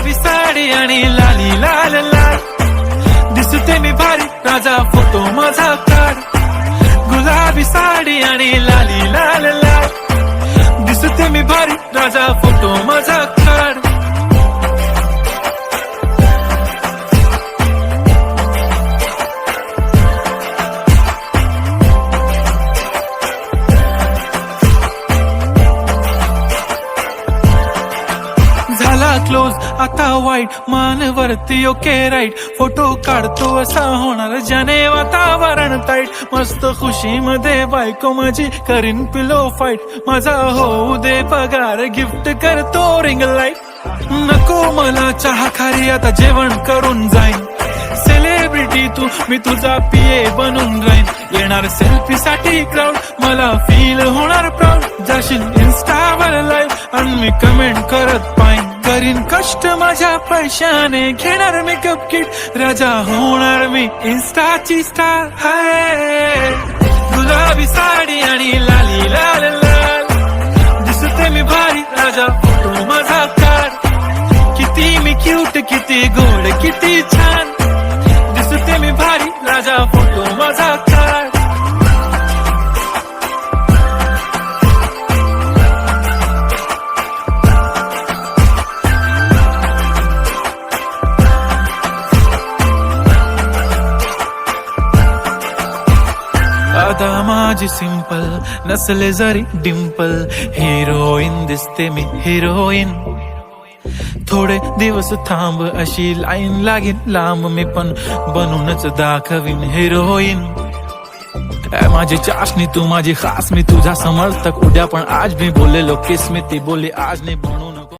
गुलाबी साडी आणि लाली लाल लाल, दिसते मी भारी राजा फोटो माझा काढ. गुलाबी साडी आणि लाली लाल लाल, दिसते मी भारी राजा फोटो माझा काढ. झाला क्लोज आता वाईट, मानवरती ओके राईट, फोटो काढतो असा होणार ज्याने वातावरण ताईट. मस्त खुशी मध्ये बायको माझी करीन पिलो फाईट, माझा होऊ दे पगार गिफ्ट करतो रिंग लाईट. नको मला चहा खारी आता जेवण करून जाईन, सेलिब्रिटी तू मी तुझा पीए बनून राहीन. येणार सेल्फी साठी क्राऊड, मला फील होणार प्राऊड. जाशील इन्स्टावर लाईव्ह आणि मी कमेंट करत पाहिन. करीन कष्ट माझ्या पैशाने, घेणार मेकअप किट, राजा होणार मी इन्स्टाची स्टार. हाय गुलाबी साडी आणि लाली लाल लाल, दिसते मी भारी राजा फोटो माझा काढ. किती मी क्यूट, किती गोड, किती छान, दिसते मी भारी राजा फोटो माझा काढ. आता माझी सिंपल, नसले जरी डिंपल, हिरोईन दिसते मी हिरोईन. थोडे दिवस थांब अशी लाईन लागेल लांब, मी पण बनूनच दाखवीन हिरोईन. माझी चाशनी तू माझी खास, मी तुझा समर्थक. उद्या पण आज मी बोललेलो किस, मी ती बोली आज नाही बनून.